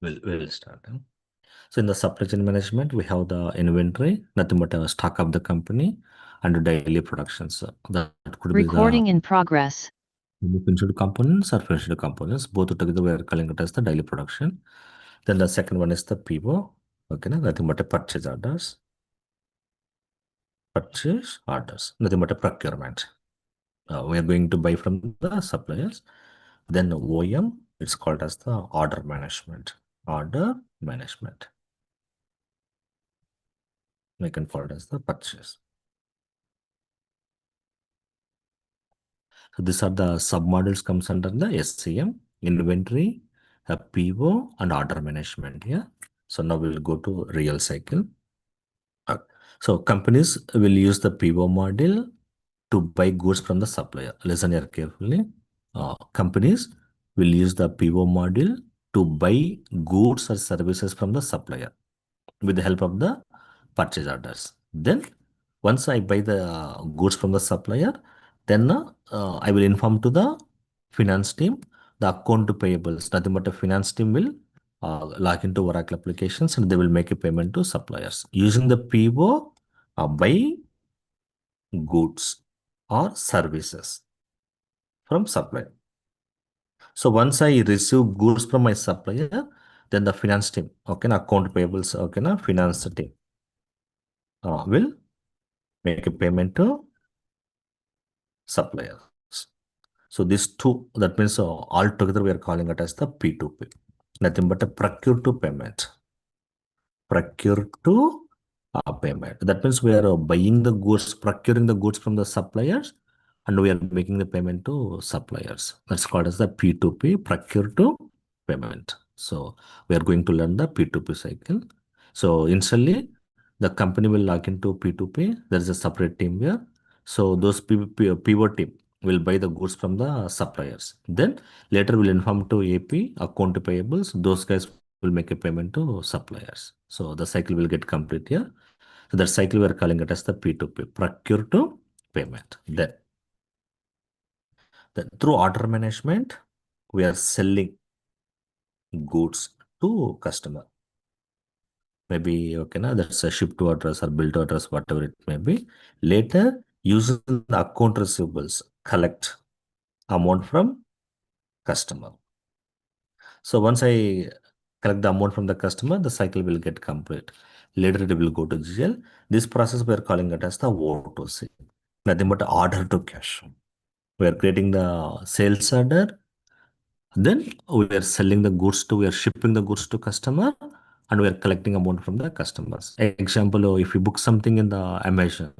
We'll start. So in the supply chain management, we have the inventory, nothing but a stock of the company and daily productions. That could be the Recording in progress. finished components or finished components. Both together we are calling it as the daily production. Then the second one is the PO. Okay, nothing but a purchase orders. Purchase orders, nothing but a procurement. We are going to buy from the suppliers. Then OM, it's called as the order management. Order management. We can call it as the purchase. So these are the submodules comes under the SCM, inventory, PO, and order management here. So now we'll go to real cycle. So companies will use the PO module to buy goods from the supplier. Listen here carefully. Companies will use the PO module to buy goods or services from the supplier with the help of the purchase orders. Then once I buy the goods from the supplier, then I will inform to the finance team the account to payables. Nothing but the finance team will log into Oracle applications and they will make a payment to suppliers using the PO buy goods or services from supplier. So once I receive goods from my supplier, then the finance team, okay, account payables, okay, finance team will make a payment to suppliers. So these two, that means all together we are calling it as the P2P. Nothing but a procure to payment. Procure to payment. That means we are buying the goods, procuring the goods from the suppliers, and we are making the payment to suppliers. That's called as the P2P, procure to payment. So we are going to learn the P2P cycle. So initially, the company will log into P2P. There is a separate team here. So those pivot team will buy the goods from the suppliers. Then later we'll inform to AP, account to payables. Those guys will make a payment to suppliers. So the cycle will get complete here. So that cycle we are calling it as the P2P, procure to payment. Then through order management, we are selling goods to customer. Maybe okay, that's a ship to address or bill to address, whatever it may be. Later, using the account receivables, collect amount from customer. So once I collect the amount from the customer, the cycle will get complete. Later it will go to GL. This process we are calling it as the O2C. Nothing but order to cash. We are creating the sales order. Then we are selling the goods to, we are shipping the goods to customer and we are collecting amount from the customers. Example, if you book something in the Amazon,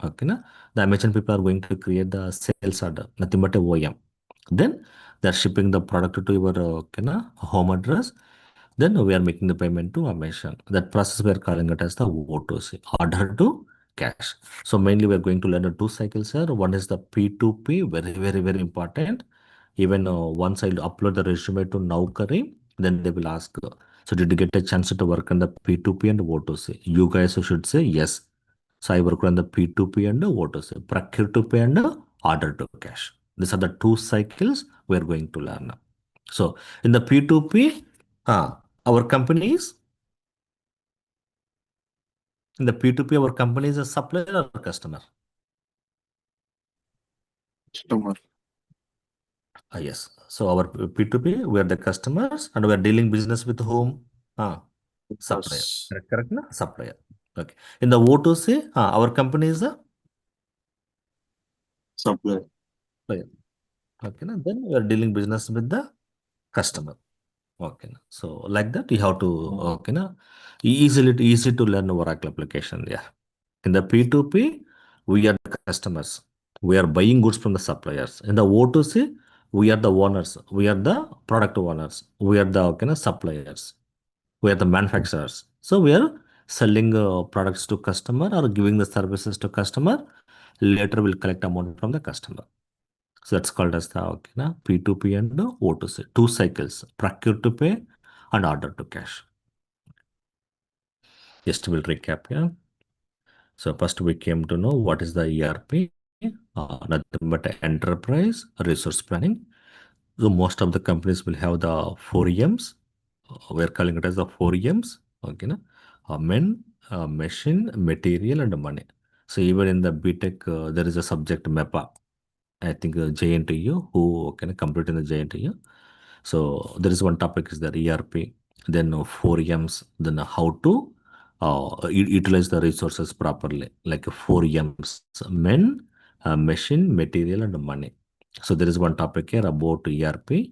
okay, the Amazon people are going to create the sales order, nothing but a OEM. Then they are shipping the product to your home address. Then we are making the payment to Amazon. That process we are calling it as the O2C, order to cash. So mainly we are going to learn the two cycles here. One is the P2P, very important. Even once I upload the resume to Naukari, then they will ask, so did you get a chance to work on the P2P and O2C? You guys should say yes. So I work on the P2P and O2C, procure to pay and order to cash. These are the two cycles we are going to learn. So in the P2P, our company is, in the P2P, our company is a supplier or customer? Customer. Yes. So our P2P, we are the customers and we are dealing business with whom? Supplier. Yes. Correct, na? Supplier. Okay. In the O2C, our company is a Supplier. supplier. Okay. Then we are dealing business with the customer. Okay. So like that, you have to, okay, easy to learn Oracle application. Yeah. In the P2P, we are the customers. We are buying goods from the suppliers. In the O2C, we are the owners. We are the product owners. We are the suppliers. We are the manufacturers. So we are selling products to customer or giving the services to customer. Later we'll collect amount from the customer. So that's called as the P2P and the O2C. Two cycles, procure to pay and order to cash. Just we'll recap here. So first we came to know what is the ERP, nothing but enterprise resource planning. So most of the companies will have the 4 Ems, We are calling it as the four M's. Okay, na? Men, machine, material, and money. So even in the BTech, there is a subject MEPA. I think JNTU who can complete in the JNTU. So there is one topic is the ERP, then four M's, then how to utilize the resources properly, like four M's: men, machine, material, and money. So there is one topic here about ERP.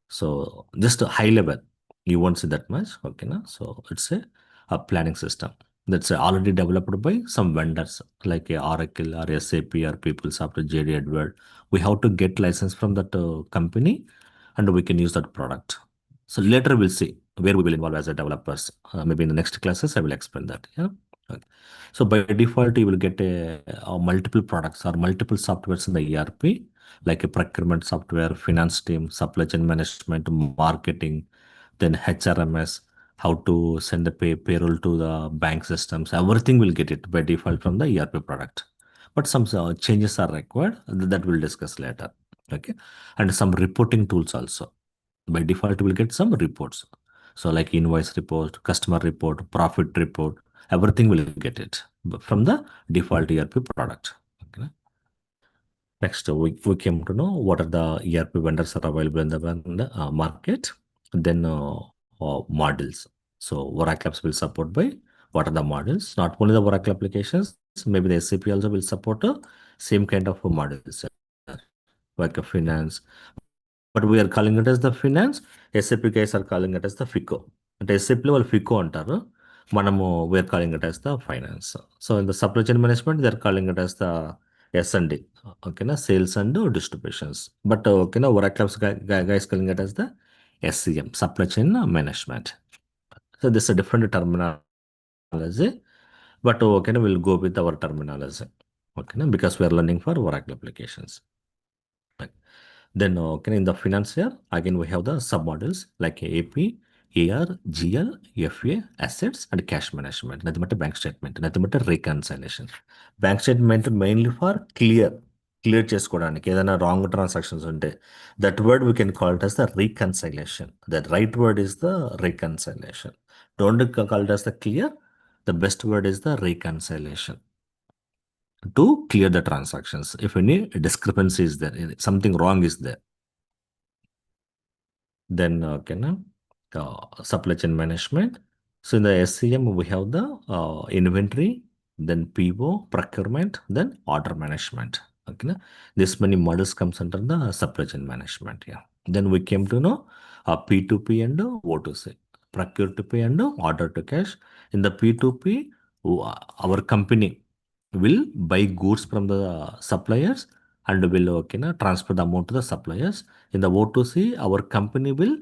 So just a high level, you won't see that much. Okay, na? So it's a planning system that's already developed by some vendors like Oracle or SAP or PeopleSoft or JD Edward. We have to get license from that company and we can use that product. So later we'll see where we will involve as a developers. Maybe in the next classes I will explain that. Yeah. Okay. So by default you will get a multiple products or multiple softwares in the ERP like a procurement software, finance team, supply chain management, marketing, then HRMS, how to send the payroll to the bank systems. Everything will get it by default from the ERP product. But some changes are required that we'll discuss later. Okay. And some reporting tools also. By default, we'll get some reports. So like invoice report, customer report, profit report, everything will get it from the default ERP product. Okay. Next, we came to know what are the ERP vendors are available in the market. Then models. So Oracle apps will support by what are the models? Not only the Oracle applications, maybe the SAP also will support same kind of models like a finance. But we are calling it as the finance. SAP guys are calling it as the FICO. అంటే SAP వాళ్ళు FICO అంటారు. మనము we're calling it as the finance. So in the supply chain management, they're calling it as the S&D. Okay, na sales and distributions. But okay, na Oracle guys calling it as the SCM, supply chain management. So this is a different terminology. But okay, na we'll go with our terminology. Okay, na because we are learning for Oracle applications. Right. Then okay, in the financier, again we have the submodels like AP, AR, GL, FA, assets, and cash management. Nothing but a bank statement, nothing but a reconciliation. Bank statement mainly for clear చేసుకోవడానికి ఏదైనా wrong transactions ఉంటే that word we can call it as the reconciliation. The right word is the reconciliation. Don't call it as the clear. The best word is the reconciliation to clear the transactions. If any discrepancy is there, something wrong is there, then supply chain management. So in the SCM, we have the inventory, then PO, procurement, then order management. Okay, na? This many models comes under the supply chain management. Yeah. Then we came to know P2P and O2C, procure to pay and order to cash. In the P2P, our company will buy goods from the suppliers and will transfer the amount to the suppliers. In the O2C, our company will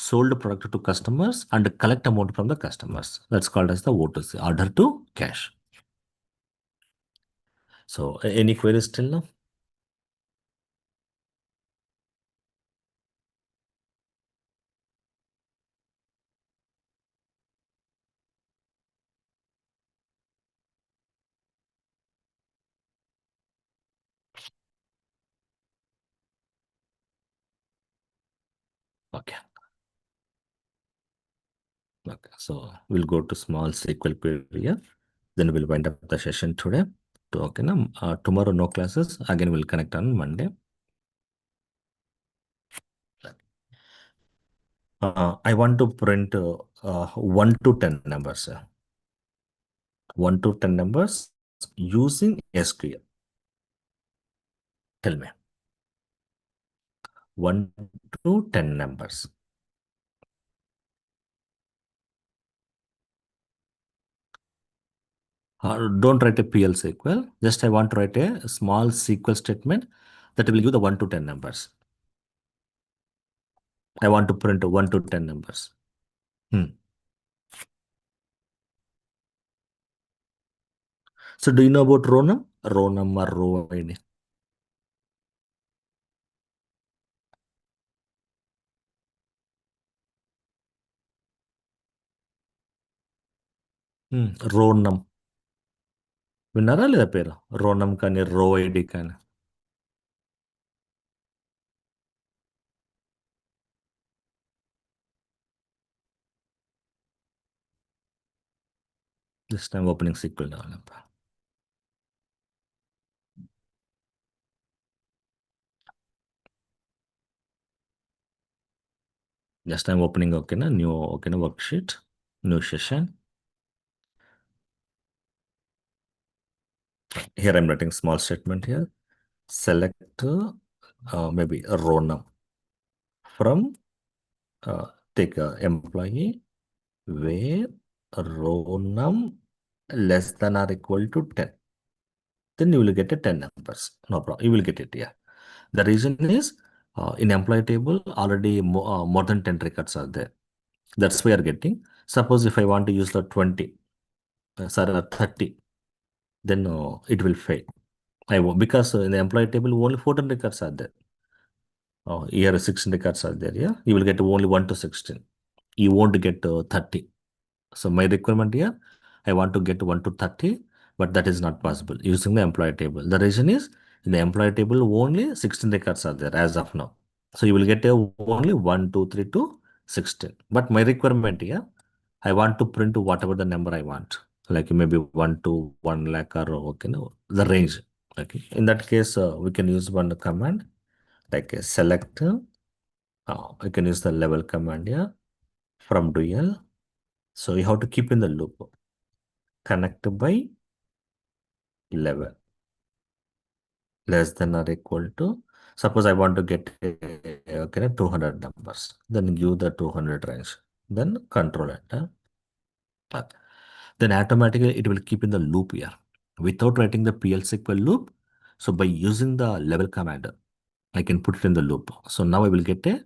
sold the product to customers and collect amount from the customers. That's called as the O2C, order to cash. So any queries still now? Okay. Okay. So we'll go to small SQL query here. Then we'll wind up the session today. Okay, na? Tomorrow no classes. Again, we'll connect on Monday. I want to print 1 to 10 numbers. 1 to 10 numbers using SQL. Tell me. 1 to 10 numbers. Don't write a PL SQL. Just I want to write a small SQL statement that will give the 1 to 10 numbers. I want to print 1 to 10 numbers. So do you know about row num? Row number, row ID. Row num. విన్నారా లేదా పేరు రోనం కానీ రో ID కానీ Just I'm opening SQL developer. Just I'm opening okay na new okay na worksheet, new session. Here I'm writing small statement here. Select maybe a row num from take a employee where row num less than or equal to 10. Then you will get a 10 numbers. No problem. You will get it. Yeah. The reason is in employee table already more than 10 records are there. That's why you are getting. Suppose if I want to use the 20, sorry, 30, then it will fail. Because in the employee table only 14 records are there. Here 16 records are there. Yeah. You will get only 1 to 16. You won't get 30. So my requirement here, I want to get 1 to 30, but that is not possible using the employee table. The reason is in the employee table only 16 records are there as of now. So you will get only 1, 2, 3 to 16. But my requirement here, I want to print whatever the number I want, like maybe 1 to 1 lakh or okay, no, the range. Okay. In that case, we can use one command like a select. We can use the level command here from dual. So you have to keep in the loop. Connect by level less than or equal to. Suppose I want to get okay, 200 numbers. Then give the 200 range. Then control enter. Then automatically it will keep in the loop here without writing the PL SQL loop. So by using the level command, I can put it in the loop. So now I will get a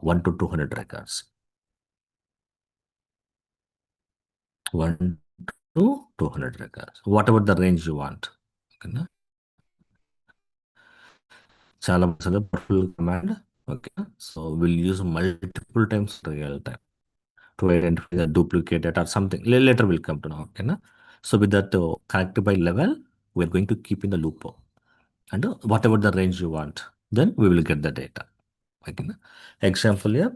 1 to 200 records. 1 to 200 records. Whatever the range you want. Okay, na? చాలా powerful command okay so will use multiple times real time to identify the duplicate or something later will come to know okay na so with that connect by level we are going to keep in the loop and whatever the range you want then we will get the data okay na example here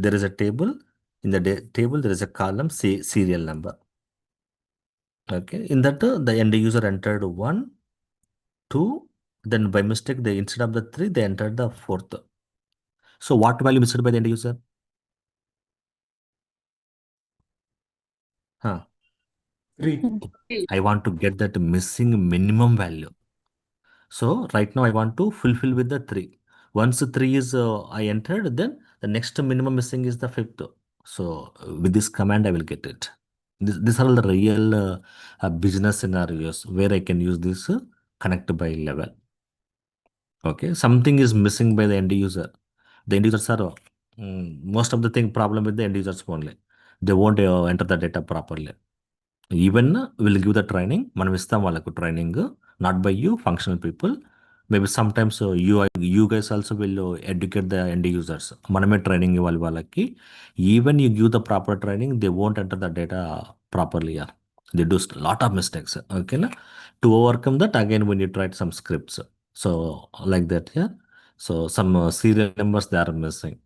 there is a table in the table there is a column serial number okay in that the end user entered 1 2 then by mistake they instead of the 3 they entered the fourth. So what value missed by the end user? Huh. 3. I want to get that missing minimum value. So right now I want to fulfill with the 3. Once the 3 is I entered, then the next minimum missing is the fifth. So with this command I will get it. These are all the real business scenarios where I can use this connect by level. Okay, something is missing by the end user. The end users are most of the thing problem with the end users only. They won't enter the data properly. Even we'll give the training. మనం ఇస్తాం వాళ్ళకు training not by you functional people maybe sometimes you guys also will educate the end users మనమే training ఇవ్వాలి వాళ్ళకి even you give the proper training they won't enter the data properly or they do lot of mistakes ఓకేనా to overcome that again one you tried some scripts so like that yeah so some serial numbers they are missing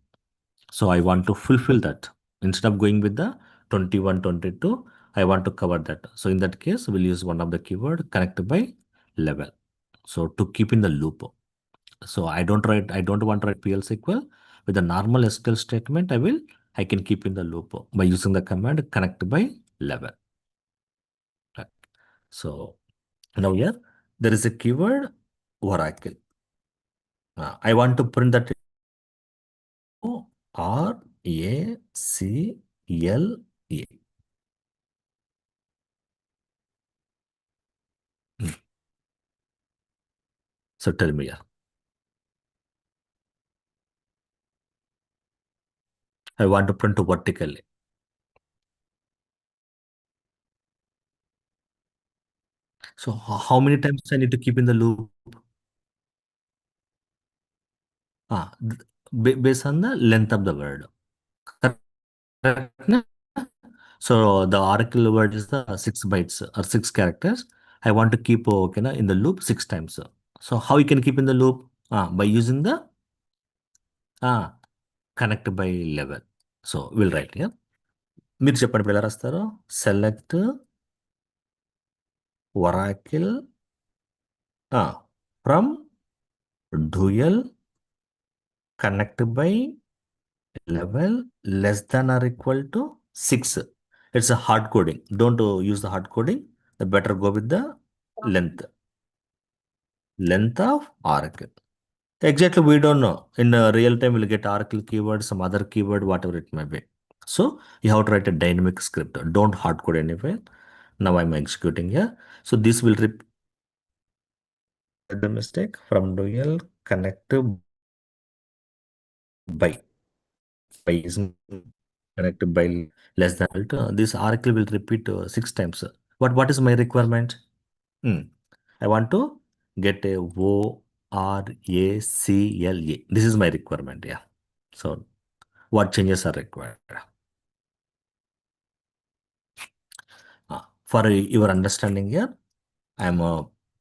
so I want to fulfill that. Instead of going with the 21, 22, I want to cover that. So in that case, we'll use one of the keyword connect by level. So to keep in the loop. So I don't want to write PL SQL. With the normal SQL statement, I can keep in the loop by using the command connect by level. Right. So now here, there is a keyword Oracle. I want to print that RACLA. So tell me, yeah. I want to print vertically. So how many times I need to keep in the loop? Based on the length of the word. Correct, na? So the oracle word is the 6 bytes or 6 characters. I want to keep okay, na, in the loop 6 times. So how you can keep in the loop? By using the connect by level. So we'll write here. మీరు చెప్పండి ఇప్పుడు ఎలా రాస్తారు? Select Oracle from dual connect by level less than or equal to 6. It's a hard coding. Don't use the hard coding. The better go with the length. Length of oracle. Exactly, we don't know. In real time, we'll get oracle keyword, some other keyword, whatever it may be. So you have to write a dynamic script. Don't hard code anywhere. Now I'm executing here. So this will repeat the mistake from dual connect by is connected by less than equal to, this oracle will repeat 6 times. What is my requirement? Hmm. I want to get a ORACLA. This is my requirement. Yeah. So what changes are required? For your understanding here, I'm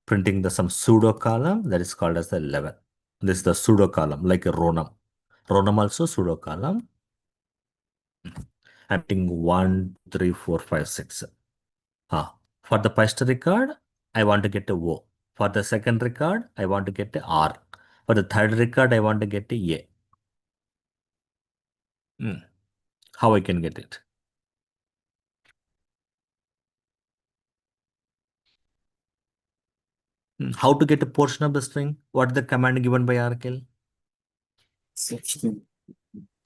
printing the some pseudo column that is called as the level. This is the pseudo column like a row num. Row num also pseudo column. I'm printing 1, 3, 4, 5, 6. For the first record, I want to get a O. For the second record, I want to get a R. For the third record, I want to get a A. How I can get it? How to get a portion of the string? What is the command given by Oracle? Substring.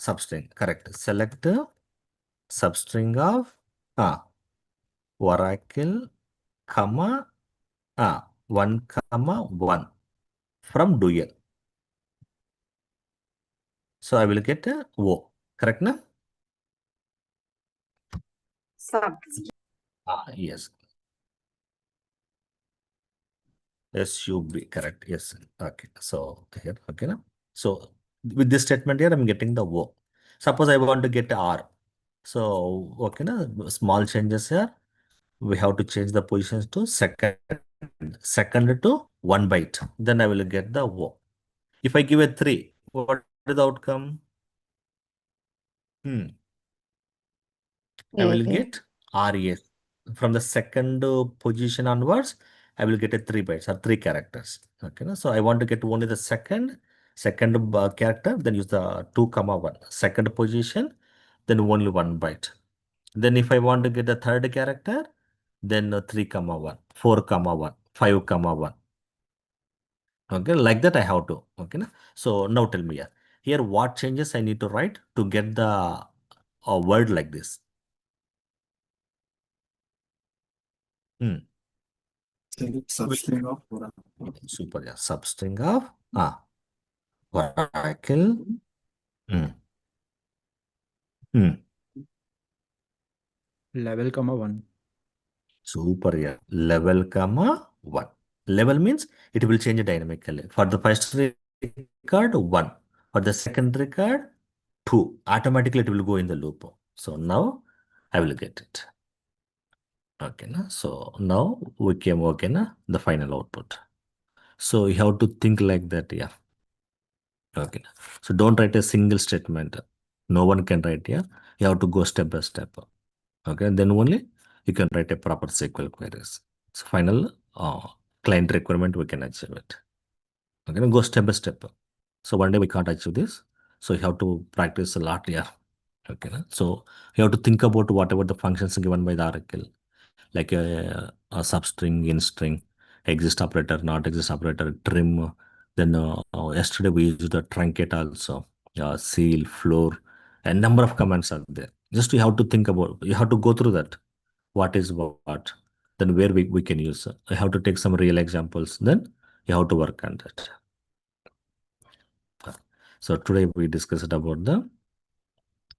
Substring. Correct. Select substring of Oracle, comma 1, comma 1 from dual. So I will get a O. Correct na? Substring. Yes. SUB, correct. Yes. Okay. So here, okay. Now, so with this statement here, I'm getting the O. Suppose I want to get R. So, okay, now, small changes here. We have to change the positions to second to 1 byte. Then I will get the O. If I give a 3, what is the outcome? I will get RES. From the second position onwards, I will get a 3 bytes or 3 characters. Okay, so I want to get only the second character, then use the 2 comma 1. Second position, then only 1 byte. Then if I want to get the third character, then 3 comma 1, 4 comma 1, 5 comma 1. Okay, like that I have to. Okay, so now tell me here what changes I need to write to get the word like this. Substring of Super, yeah. Substring of Oracle. Hmm. Hmm. Level, comma 1. Super, yeah. Level, comma 1. Level means it will change dynamically. For the first record, 1. For the second record, 2. Automatically it will go in the loop. So now I will get it. Okay, so now we came, okay, the final output. So you have to think like that, yeah. Okay. So don't write a single statement. No one can write here. You have to go step by step. Okay. Then only you can write a proper SQL queries. So final client requirement we can achieve it. Okay. Go step by step. So one day we can't achieve this. So you have to practice a lot here. Okay. So you have to think about whatever the functions given by the Oracle, like a substring, in string, exist operator, not exist operator, trim. Then yesterday we used the truncate also, seal, floor, and number of commands are there. Just you have to think about, you have to go through that. What is what? Then where we can use. You have to take some real examples. Then you have to work on that. So today we discussed about the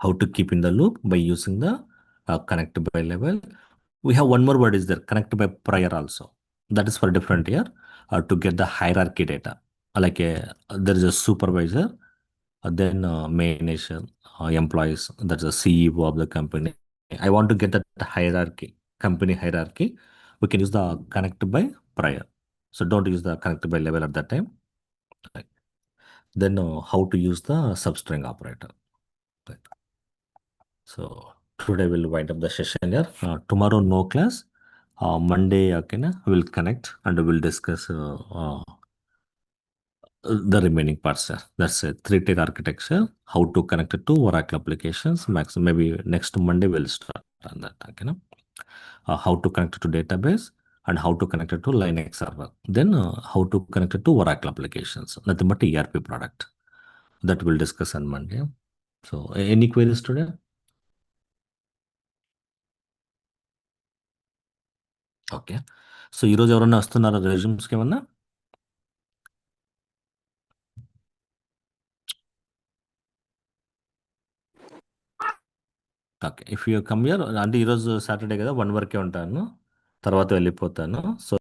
how to keep in the loop by using the connect by level. We have one more word is there, connect by prior also. That is for different here to get the hierarchy data. Like there is a supervisor, then manager, employees, that's a CEO of the company. I want to get that hierarchy, company hierarchy. We can use the connect by prior. So don't use the connect by level at that time. Right. Then how to use the substring operator. Right. So Today we'll wind up the session here. Tomorrow no class. Monday, okay, we'll connect and we'll discuss the remaining parts. That's a three-tier architecture. How to connect it to Oracle applications. Max, maybe next Monday we'll start on that. Okay, how to connect it to database and how to connect it to Linux server. Then how to connect it to Oracle applications. Nothing but ERP product. That we'll discuss on Monday. So, any queries today? Okay. So, ఈరోజు ఎవరన్నా వస్తున్నారా రెజ్యూమ్స్‌కేమన్నా? Okay. If you come here అంటే ఈరోజు Saturday కదా! 1 వరకే ఉంటాను. తర్వాత వెళ్ళిపోతాను. సో